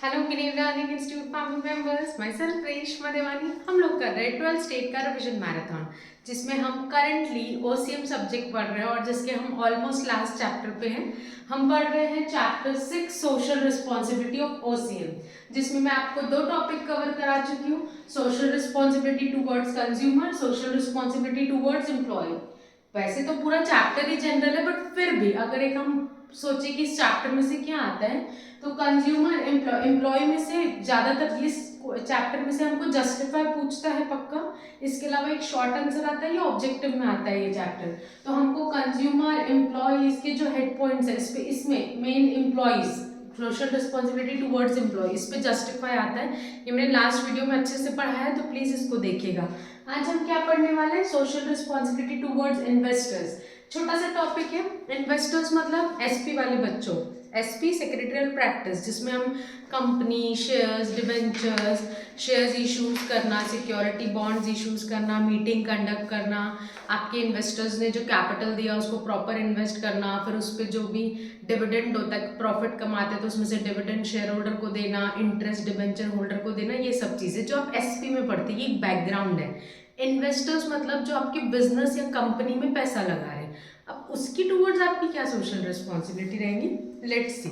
Hello गिनेव learning institute family members, myself Reshma Devani. हम लोग कर रहे हैं 12 स्टेट का रिविजन मैराथन, जिसमें हम करंटली ओसीएम सब्जेक्ट पढ़ रहे हैं और जिसके हम ऑलमोस्ट लास्ट चैप्टर पे हैं। हम पढ़ रहे हैं chapter 6 social responsibility of OCM, जिसमें मैं आपको दो टॉपिक कवर करा चुकी हूँ। Social responsibility towards consumer, social responsibility towards employee. वैसे तो पूरा चैप्टर ही जनरल है, बट फिर भी अगर एक हम सोचे कि इस चैप्टर में से क्या आता है, तो कंज्यूमर एम्प्लॉय में से ज़्यादातर इस चैप्टर में से हमको जस्टिफाई पूछता है पक्का। इसके अलावा एक शॉर्ट आंसर आता है या ऑब्जेक्टिव में आता है ये चैप्टर। तो हमको कंज्यूमर एम्प्लॉय इसके जो हेड पॉइंट्स है, इसमें main employees, social responsibility towards employee, इस पे जस्टिफाई आता है। ये मैंने लास्ट वीडियो में अच्छे से पढ़ा है, तो प्लीज इसको देखिएगा। आज हम क्या पढ़ने वाले हैं? Social responsibility towards investors. छोटा सा टॉपिक है। इन्वेस्टर्स मतलब एसपी वाले बच्चों, एसपी सेक्रेटरियल प्रैक्टिस, जिसमें हम company shares, debentures, shares issues करना, सिक्योरिटी बॉन्ड्स इश्यूज करना, मीटिंग कंडक्ट करना, आपके इन्वेस्टर्स ने जो कैपिटल दिया उसको प्रॉपर इन्वेस्ट करना, फिर उस पर जो भी डिविडेंड होता है, प्रॉफिट कमाते हैं तो उसमें से डिविडेंड शेयर होल्डर को देना, इंटरेस्ट डिबेंचर होल्डर को देना, ये सब चीज़ें जो आप एसपी में पढ़ते हैं, ये एक बैकग्राउंड है। इन्वेस्टर्स मतलब जो आपके बिजनेस या कंपनी में पैसा लगा रहे हैं, अब उसकी टूवर्ड्स आपकी क्या सोशल रिस्पॉन्सिबिलिटी रहेंगी? Let's see.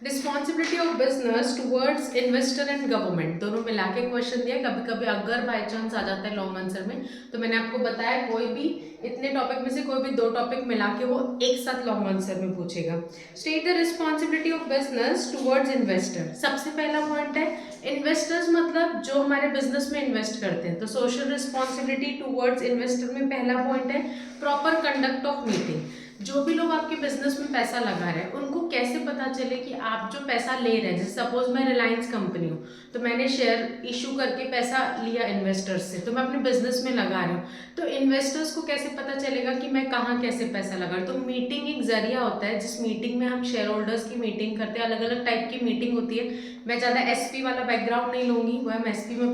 Responsibility of business towards investor and government, दोनों मिला के क्वेश्चन दिया। कभी कभी अगर बाई चांस आ जाता है लॉन्ग आंसर में, तो मैंने आपको बताया कोई भी इतने टॉपिक में से कोई भी दो टॉपिक मिला के वो एक साथ लॉन्ग आंसर में पूछेगा। State the responsibility of business towards investor. सबसे पहला पॉइंट है इन्वेस्टर्स मतलब जो हमारे बिजनेस में इन्वेस्ट करते हैं, तो सोशल रिस्पॉन्सिबिलिटी टूवर्ड्स इन्वेस्टर में पहला पॉइंट है प्रॉपर कंडक्ट ऑफ मीटिंग। जो भी लोग आपके बिजनेस में पैसा लगा रहे हैं, उनको कैसे पता चले कि आप जो पैसा ले रहे हैं, जैसे सपोज मैं रिलायंस कंपनी हूँ, तो मैंने शेयर इशू करके पैसा लिया इन्वेस्टर्स से, तो मैं अपने बिजनेस में लगा रही हूँ, तो इन्वेस्टर्स को कैसे पता चलेगा कि मैं कहाँ कैसे पैसा लगा रहा हूँ? तो मीटिंग एक जरिया होता है, जिस मीटिंग में हम शेयर होल्डर्स की मीटिंग करते हैं। अलग अलग टाइप की मीटिंग होती है। मैं ज़्यादा एसपी वाला बैकग्राउंड नहीं लूँगी, वो हम एसपी में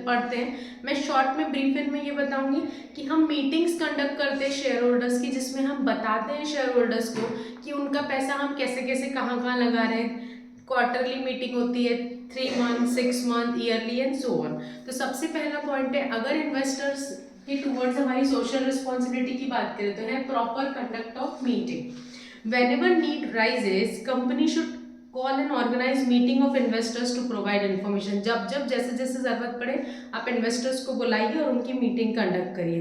पढ़ते हैं। मैं शॉर्ट में ब्रीफ में ये बताऊँगी कि हम मीटिंग्स कंडक्ट करते हैं शेयर होल्डर्स की, जिसमें हम बताते हैं शेयर होल्डर्स को कि उनका पैसा हम कैसे कैसे कहाँ कहाँ लगा रहे हैं। क्वार्टरली मीटिंग होती है, 3 month, 6 month, yearly and so on. तो सबसे पहला पॉइंट है, अगर इन्वेस्टर्स की टूवर्ड्स हमारी सोशल रिस्पॉन्सिबिलिटी की बात करें, तो है proper conduct of meeting. Whenever need arises, company should call and organize meeting of investors to provide information. जब जब जैसे जैसे जरूरत पड़े, आप इन्वेस्टर्स को बुलाइए और उनकी मीटिंग कंडक्ट करिए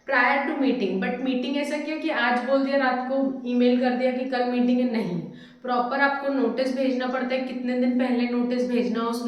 prior to meeting. But meeting ऐसा किया कि आज बोल दिया, रात को ईमेल कर दिया कि कल मीटिंग है, नहीं। प्रॉपर आपको नोटिस भेजना पड़ता है, कितने दिन पहले नोटिस भेजना, उस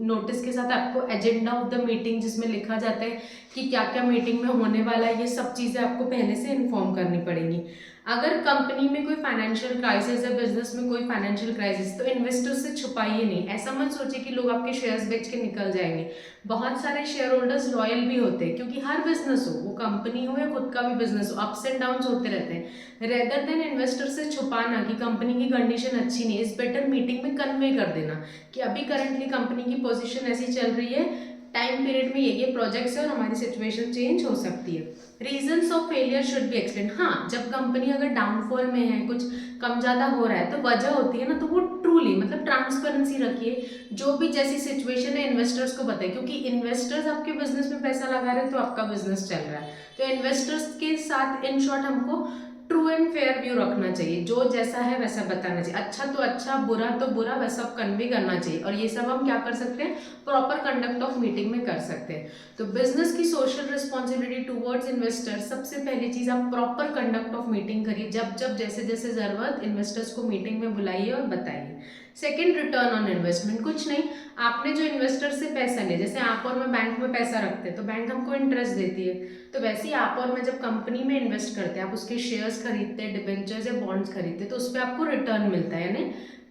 नोटिस के साथ आपको एजेंडा ऑफ द मीटिंग, जिसमें लिखा जाता है कि क्या क्या मीटिंग में होने वाला है, ये सब चीज़ें आपको पहले से इन्फॉर्म करनी पड़ेंगी। अगर कंपनी में कोई फाइनेंशियल क्राइसिस है, बिजनेस में कोई फाइनेंशियल क्राइसिस, तो इन्वेस्टर्स से छुपाइए नहीं। ऐसा मत सोचिए कि लोग आपके शेयर्स बेच के निकल जाएंगे। बहुत सारे शेयर होल्डर्स लॉयल भी होते हैं, क्योंकि हर बिजनेस हो, वो कंपनी हो या खुद का भी बिजनेस हो, अप्स एंड डाउन्स होते रहते हैं। रेदर देन इन्वेस्टर से छुपाना कि कंपनी की कंडीशन अच्छी नहीं, इस बेटर मीटिंग में कन्वे कर देना कि अभी करंटली कंपनी की पोजीशन ऐसी चल रही है, टाइम पीरियड में ये प्रोजेक्ट्स है और हमारी सिचुएशन चेंज हो सकती है। Reasons of failure should be explain. हाँ, जब कंपनी अगर डाउनफॉल में है, कुछ कम ज़्यादा हो रहा है, तो वजह होती है ना, तो वो ट्रूली मतलब ट्रांसपेरेंसी रखिए। जो भी जैसी सिचुएशन है इन्वेस्टर्स को बताइए, क्योंकि इन्वेस्टर्स आपके बिजनेस में पैसा लगा रहे हैं, तो आपका बिजनेस चल रहा है। तो इन्वेस्टर्स के साथ इन शॉर्ट हमको ट्रू एंड फेयर व्यू रखना चाहिए, जो जैसा है वैसा बताना चाहिए। अच्छा तो अच्छा, बुरा तो बुरा, वैसा कन्वे करना चाहिए। और ये सब हम क्या कर सकते हैं? प्रॉपर कंडक्ट ऑफ मीटिंग में कर सकते हैं। तो बिजनेस की सोशल रिस्पॉन्सिबिलिटी टूवर्ड्स इन्वेस्टर, सबसे पहली चीज आप प्रॉपर कंडक्ट ऑफ मीटिंग करिए। जब जब जैसे जैसे जरूरत, इन्वेस्टर्स को मीटिंग में बुलाइए और बताइए। Second, return on investment. कुछ नहीं, आपने जो इन्वेस्टर से पैसा लिया, जैसे आप और मैं बैंक में पैसा रखते हैं, तो बैंक हमको इंटरेस्ट देती है, तो वैसे ही आप और मैं जब कंपनी में इन्वेस्ट करते हैं, आप उसके शेयर्स खरीदते हैं, डिबेंचर्स या बॉन्ड्स खरीदते हैं, तो उस पर आपको रिटर्न मिलता है, यानी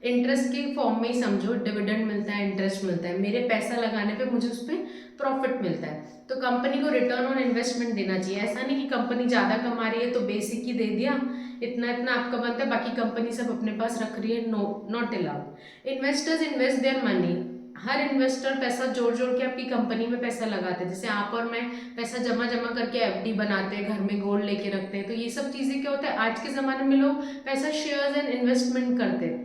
इंटरेस्ट के फॉर्म में ही समझो, डिविडेंड मिलता है, इंटरेस्ट मिलता है। मेरे पैसा लगाने पे मुझे उस पर प्रॉफिट मिलता है। तो कंपनी को रिटर्न ऑन इन्वेस्टमेंट देना चाहिए। ऐसा नहीं कि कंपनी ज़्यादा कमा रही है तो बेसिक ही दे दिया, इतना इतना आपका बनता है, बाकी कंपनी सब अपने पास रख रही है। No, not allowed. Investors invest their money हर इन्वेस्टर पैसा जोड़ जोड़ के आपकी कंपनी में पैसा लगाते हैं, जैसे आप और मैं पैसा जमा जमा करके एफडी बनाते हैं, घर में गोल्ड लेके रखते हैं। तो ये सब चीज़ें क्या होता है, आज के ज़माने में लोग पैसा शेयर्स एंड इन्वेस्टमेंट करते हैं।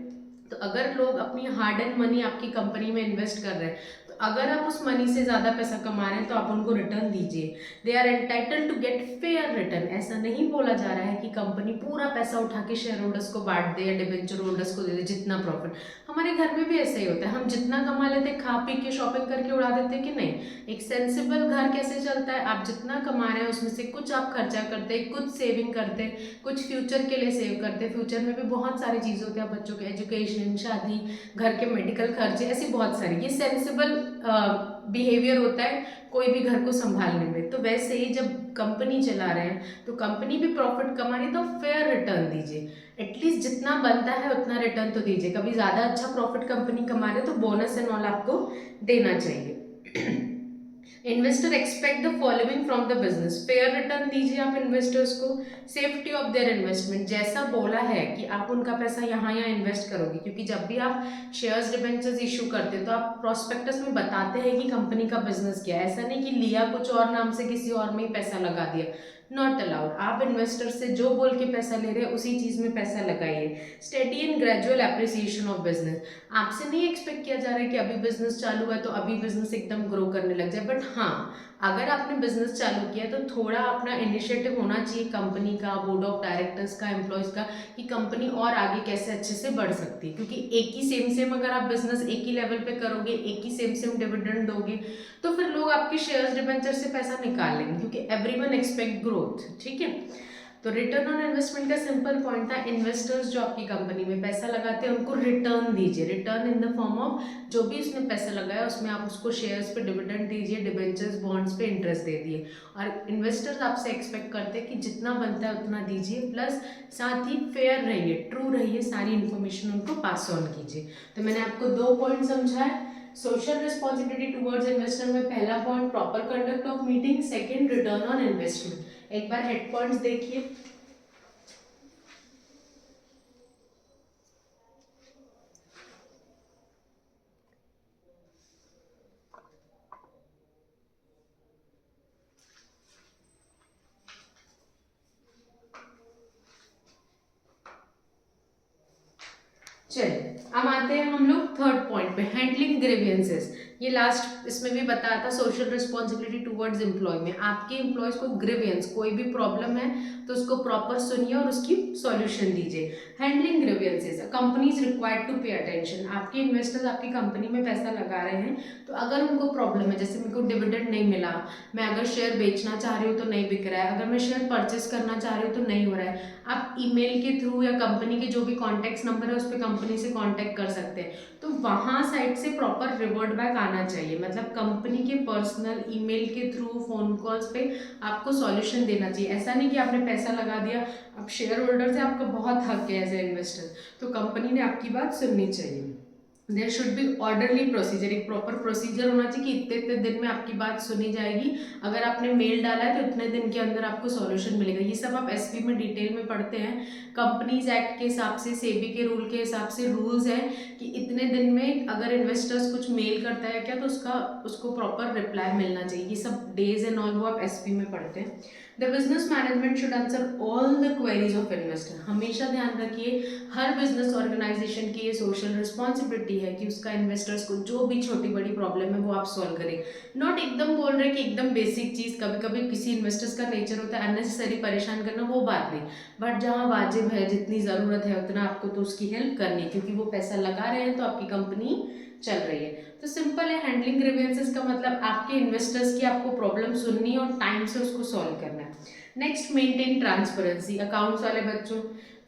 तो अगर लोग अपनी हार्ड एंड मनी आपकी कंपनी में इन्वेस्ट कर रहे हैं, तो अगर आप उस मनी से ज़्यादा पैसा कमा रहे हैं तो आप उनको रिटर्न दीजिए। They are entitled to get fair return. ऐसा नहीं बोला जा रहा है कि कंपनी पूरा पैसा उठा के शेयर होल्डर्स को बांट दे या डिबेंचर होल्डर्स को दे दे जितना प्रॉफिट। हमारे घर में भी ऐसा ही होता है, हम जितना कमा लेते खा पी के शॉपिंग करके उड़ा देते कि नहीं। एक सेंसिबल घर कैसे चलता है, आप जितना कमा रहे हैं उसमें से कुछ आप खर्चा करते हैं, कुछ सेविंग करते हैं, कुछ फ्यूचर के लिए सेव करते हैं। फ्यूचर में भी बहुत सारी चीज़ होती है, बच्चों के एजुकेशन, शादी, घर के मेडिकल खर्चे, ऐसी बहुत सारी। ये सेंसिबल बिहेवियर होता है कोई भी घर को संभालने में। तो वैसे ही जब कंपनी चला रहे हैं तो कंपनी भी प्रॉफिट कमा रही है, तो फेयर रिटर्न दीजिए। एटलीस्ट जितना बनता है उतना रिटर्न तो दीजिए। कभी ज़्यादा अच्छा प्रॉफिट कंपनी कमा रहे हो तो बोनस एंड ऑल आपको देना चाहिए। Investor expect the following from the business. Fair return दीजिए आप इन्वेस्टर्स को। सेफ्टी ऑफ देयर इन्वेस्टमेंट, जैसा बोला है कि आप उनका पैसा यहाँ इन्वेस्ट करोगे, क्योंकि जब भी आप शेयर्स डिबेंचर्स इशू करते हो तो आप प्रोस्पेक्टस में बताते हैं कि कंपनी का बिजनेस क्या है। ऐसा नहीं कि लिया कुछ और नाम से किसी और में ही पैसा लगा दिया, नॉट अलाउड। आप इन्वेस्टर से जो बोल के पैसा ले रहे हैं उसी चीज़ में पैसा लगाइए। Steady and gradual appreciation of business, आपसे नहीं एक्सपेक्ट किया जा रहा है कि अभी बिजनेस चालू है तो अभी बिजनेस एकदम ग्रो करने लग जाए। बट हाँ, अगर आपने बिजनेस चालू किया है तो थोड़ा अपना इनिशिएटिव होना चाहिए कंपनी का, बोर्ड ऑफ डायरेक्टर्स का, एम्प्लॉयज़ का, कि कंपनी और आगे कैसे अच्छे से बढ़ सकती है। क्योंकि एक ही सेम अगर आप बिजनेस एक ही लेवल पे करोगे, एक ही सेम डिविडेंड दोगे, तो फिर लोग आपके शेयर्स डिबेंचर से पैसा निकाल लेंगे, क्योंकि एवरीवन एक्सपेक्ट ग्रोथ। ठीक है, तो रिटर्न ऑन इन्वेस्टमेंट का सिंपल पॉइंट था, इन्वेस्टर्स जो आपकी कंपनी में पैसा लगाते हैं उनको रिटर्न दीजिए। Return in the form of जो भी उसने पैसा लगाया उसमें आप उसको शेयर्स पे डिविडेंड दीजिए, डिबेंचर्स बॉन्ड्स पे इंटरेस्ट दे दिए। और इन्वेस्टर्स आपसे एक्सपेक्ट करते हैं कि जितना बनता है उतना दीजिए, प्लस साथ ही फेयर रहिए, ट्रू रहिए, सारी इन्फॉर्मेशन उनको पास ऑन कीजिए। तो मैंने आपको 2 पॉइंट समझाया। सोशल रिस्पॉन्सिबिलिटी टुवर्ड्स इन्वेस्टर में पहला point proper conduct of meeting, second return on investment. एक बार हेड पॉइंट्स देखिए। चलिए अब आते हैं हम लोग थर्ड पॉइंट पे, हैंडलिंग ग्रीवियंसेस। ये लास्ट इसमें भी बताया था, सोशल रिस्पॉन्सिबिलिटी टुवर्ड्स एम्प्लॉय में आपके एम्प्लॉयज को ग्रीवियंस, कोई भी प्रॉब्लम है तो उसको प्रॉपर सुनिए और उसकी सॉल्यूशन दीजिए। Handling grievances, companies required to pay attention. आपके इन्वेस्टर्स आपकी कंपनी में पैसा लगा रहे हैं, तो अगर उनको प्रॉब्लम है, जैसे मेरे को डिविडेंड नहीं मिला, मैं अगर शेयर बेचना चाह रही हूँ तो नहीं बिक रहा है, अगर मैं शेयर परचेस करना चाह रही हूँ तो नहीं हो रहा है, आप ईमेल के थ्रू या कंपनी के जो भी कॉन्टैक्ट नंबर है उस पर कंपनी से कॉन्टैक्ट कर सकते हैं। तो वहाँ साइड से प्रॉपर रिवर्ट बैक आना चाहिए, मतलब कंपनी के पर्सनल ईमेल के थ्रू, फोन कॉल्स पे आपको सॉल्यूशन देना चाहिए। ऐसा नहीं कि आपने पैसा लगा दिया, अब शेयर होल्डर से आपका बहुत हक है एज ए इन्वेस्टर, तो कंपनी ने आपकी बात सुननी चाहिए। There should be orderly procedure, एक प्रॉपर प्रोसीजर होना चाहिए कि इतने इतने दिन में आपकी बात सुनी जाएगी। अगर आपने मेल डाला है तो इतने दिन के अंदर आपको सॉल्यूशन मिलेगा। ये सब आप एसपी में डिटेल में पढ़ते हैं। कंपनीज एक्ट के हिसाब से, सेबी के रूल के हिसाब से रूल्स हैं कि इतने दिन में अगर इन्वेस्टर्स कुछ मेल करता है क्या, तो उसको प्रॉपर रिप्लाई मिलना चाहिए। ये सब डेज एंड ऑल वो आप एसपी में पढ़ते हैं। The business management should answer all the queries of investor. हमेशा ध्यान रखिए, हर बिजनेस ऑर्गेनाइजेशन की ये सोशल रिस्पॉन्सिबिलिटी है कि उसका इन्वेस्टर्स को जो भी छोटी बड़ी प्रॉब्लम है वो आप सॉल्व करें। नॉट एकदम बोल रहे कि एकदम बेसिक चीज़, कभी कभी किसी इन्वेस्टर्स का नेचर होता है अननेसेसरी परेशान करना, वो बात नहीं। बट जहाँ वाजिब है, जितनी ज़रूरत है उतना आपको तो उसकी हेल्प करनी, क्योंकि वो पैसा लगा रहे हैं तो आपकी कंपनी चल रही है। तो सिंपल है, हैंडलिंग ग्रीवियंसेस का मतलब आपके इन्वेस्टर्स की आपको प्रॉब्लम सुननी और टाइम से उसको सॉल्व करना है। Next, maintain transparency. अकाउंट्स वाले बच्चों,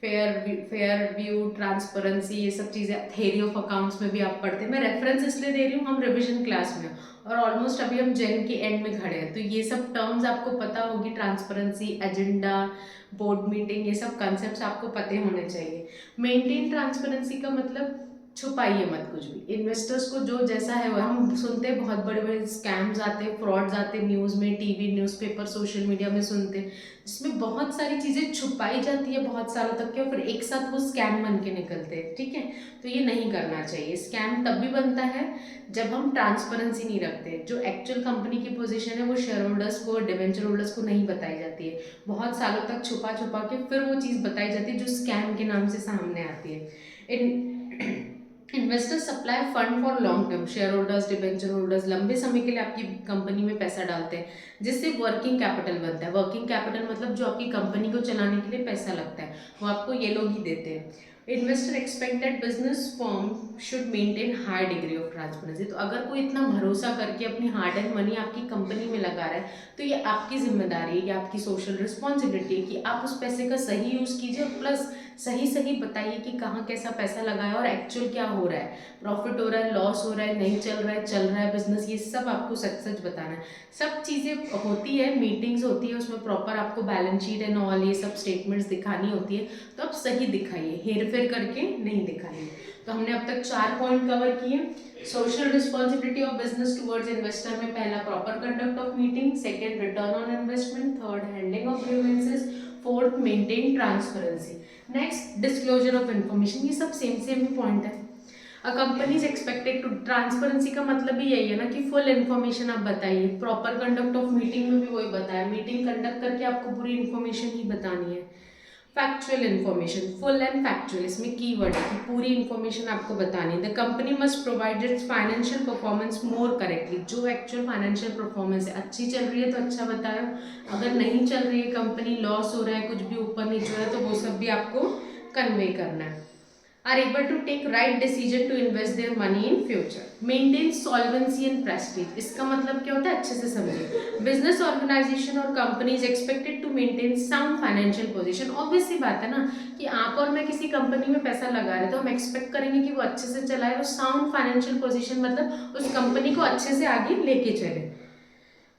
फेयर व्यू, ट्रांसपेरेंसी, ये सब चीज़ें थ्योरी ऑफ अकाउंट्स में भी आप पढ़ते हैं। मैं रेफरेंस इसलिए दे रही हूँ, हम रिविजन क्लास में और ऑलमोस्ट अभी हम जेन के एंड में खड़े हैं, तो ये सब टर्म्स आपको पता होगी। ट्रांसपेरेंसी, एजेंडा, बोर्ड मीटिंग, ये सब कंसेप्ट आपको पते होने चाहिए। मेंटेन ट्रांसपेरेंसी का मतलब छुपाइए मत कुछ भी। इन्वेस्टर्स को जो जैसा है वो, हम सुनते हैं बहुत बड़े बड़े स्कैम्स आते हैं, फ्रॉड्स आते हैं, न्यूज़ में, टीवी, न्यूज़पेपर, सोशल मीडिया में सुनते हैं, जिसमें बहुत सारी चीज़ें छुपाई जाती है बहुत सालों तक के, और फिर एक साथ वो स्कैम बन के निकलते हैं। ठीक है, तो ये नहीं करना चाहिए। स्कैम तब भी बनता है जब हम ट्रांसपेरेंसी नहीं रखते। जो एक्चुअल कंपनी की पोजीशन है वो शेयर होल्डर्स को, डिवेंचर होल्डर्स को नहीं बताई जाती है, बहुत सालों तक छुपा छुपा के फिर वो चीज़ बताई जाती है जो स्कैम के नाम से सामने आती है। Investors supply fund for long term, share holders, debenture holders लंबे समय के लिए आपकी कंपनी में पैसा डालते हैं, जिससे वर्किंग कैपिटल बनता है। वर्किंग कैपिटल मतलब जो आपकी कंपनी को चलाने के लिए पैसा लगता है, वो आपको ये लोग ही देते हैं। Investor expect that business firm should maintain high degree of transparency. तो अगर कोई इतना भरोसा करके अपनी हार्ड एंड मनी आपकी कंपनी में लगा रहा है, तो ये आपकी जिम्मेदारी है, ये आपकी सोशल रिस्पॉन्सिबिलिटी है कि आप उस पैसे का सही यूज़ कीजिए, प्लस सही सही बताइए कि कहाँ कैसा पैसा लगाया और एक्चुअल क्या हो रहा है, प्रॉफिट हो रहा है, लॉस हो रहा है, नहीं चल रहा है बिजनेस, ये सब आपको सच सच बताना है। सब चीज़ें होती है, मीटिंग्स होती है, उसमें प्रॉपर आपको बैलेंस शीट एंड ऑल ये सब स्टेटमेंट्स दिखानी होती है, तो आप सही दिखाइए, हेर फेर करके नहीं दिखाइए। तो हमने अब तक 4 पॉइंट कवर किए। Social responsibility of business towards investor में पहला proper conduct of meeting, second return on investment, third handling of grievances, fourth maintain transparency, next disclosure of information. ये सब सेम सेम ही पॉइंट है। A company is expected to, transparency का मतलब भी यही है ना कि फुल इन्फॉर्मेशन आप बताइए। प्रॉपर कंडक्ट ऑफ मीटिंग में भी वही बताया, मीटिंग कंडक्ट करके आपको पूरी इन्फॉर्मेशन ही बतानी है। Factual information, full and factual, इसमें कीवर्ड है कि पूरी इन्फॉर्मेशन आपको बतानी है। The company must provide it's financial performance more correctly, जो एक्चुअल फाइनेंशियल परफॉर्मेंस है, अच्छी चल रही है तो अच्छा बताया, अगर नहीं चल रही है कंपनी, लॉस हो रहा है, कुछ भी ऊपर नीचे हो रहा है, तो वो सब भी आपको कन्वे करना है। Are able to take right decision to invest their money in future, maintain solvency and prestige। इसका मतलब क्या होता है, अच्छे से समझिए। बिजनेस ऑर्गेनाइजेशन और company is expected to maintain sound financial position. Obvious सी बात है ना कि आप और मैं किसी कंपनी में पैसा लगा रहे, तो हम एक्सपेक्ट करेंगे कि वो अच्छे से चलाए, और साउंड फाइनेंशियल पोजीशन मतलब उस कंपनी को अच्छे से आगे लेके चले।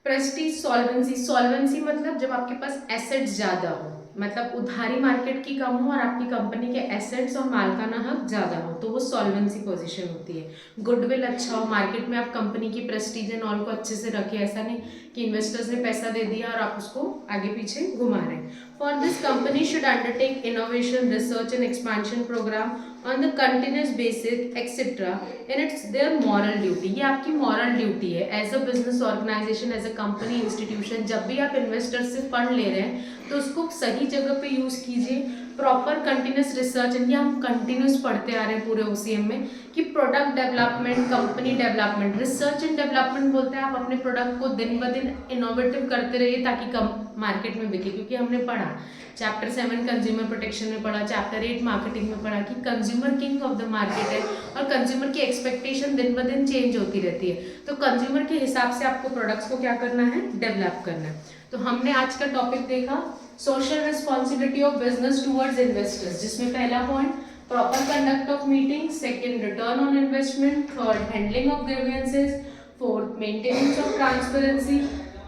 प्रेस्टीज, सॉल्वेंसी, सॉल्वेंसी मतलब जब आपके पास एसेट्स ज़्यादा हो, मतलब उधारी मार्केट की कम हो और आपकी कंपनी के एसेट्स और मालकाना हक ज़्यादा हो, तो वो सॉल्वेंसी पोजीशन होती है। गुडविल अच्छा हो, मार्केट में आप कंपनी की प्रेस्टीज एंड ऑल को अच्छे से रखें, ऐसा नहीं कि इन्वेस्टर्स ने पैसा दे दिया और आप उसको आगे पीछे घुमा रहे हैं। For this company should undertake innovation, research and expansion program on the continuous basis etcetera and it's their moral duty. ये आपकी मॉरल ड्यूटी है as a business organization, as a company, institution. जब भी आप इन्वेस्टर से fund ले रहे हैं तो उसको सही जगह पे यूज़ कीजिए। प्रॉपर कंटिन्यूस रिसर्च, ये हम कंटिन्यूस पढ़ते आ रहे हैं पूरे OCM में कि product development, company development, research and development बोलते हैं आप अपने प्रोडक्ट को दिन ब दिन इनोवेटिव करते रहिए ताकि कम मार्केट में बिके। क्योंकि हमने पढ़ा चैप्टर 7 कंज्यूमर प्रोटेक्शन में पढ़ा, चैप्टर 8 मार्केटिंग में पढ़ा कि consumer king of the market है और कंज्यूमर की एक्सपेक्टेशन दिन ब दिन चेंज होती रहती है। तो कंज्यूमर के हिसाब से आपको प्रोडक्ट्स को क्या करना है, डेवलप करना है। तो हमने आज का टॉपिक देखा social responsibility of business towards investors, जिसमें पहला point proper conduct of meeting, second return on investment, third handling of grievances, fourth maintenance of transparency,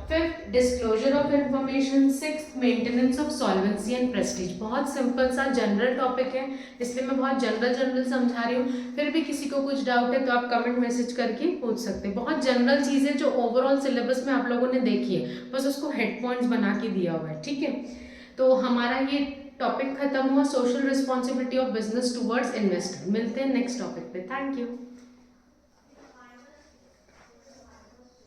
fifth disclosure of information, sixth maintenance of solvency and Prestige. बहुत simple सा general topic है, इसलिए मैं बहुत general समझा रही हूँ। फिर भी किसी को कुछ डाउट है तो आप कमेंट मैसेज करके पूछ सकते हैं। बहुत जनरल चीज़ें जो ओवरऑल सिलेबस में आप लोगों ने देखी है, बस उसको हेड पॉइंट्स बना के दिया हुआ है। ठीक है, तो हमारा ये टॉपिक खत्म हुआ, social responsibility of business towards investor. मिलते हैं नेक्स्ट टॉपिक पे। Thank you.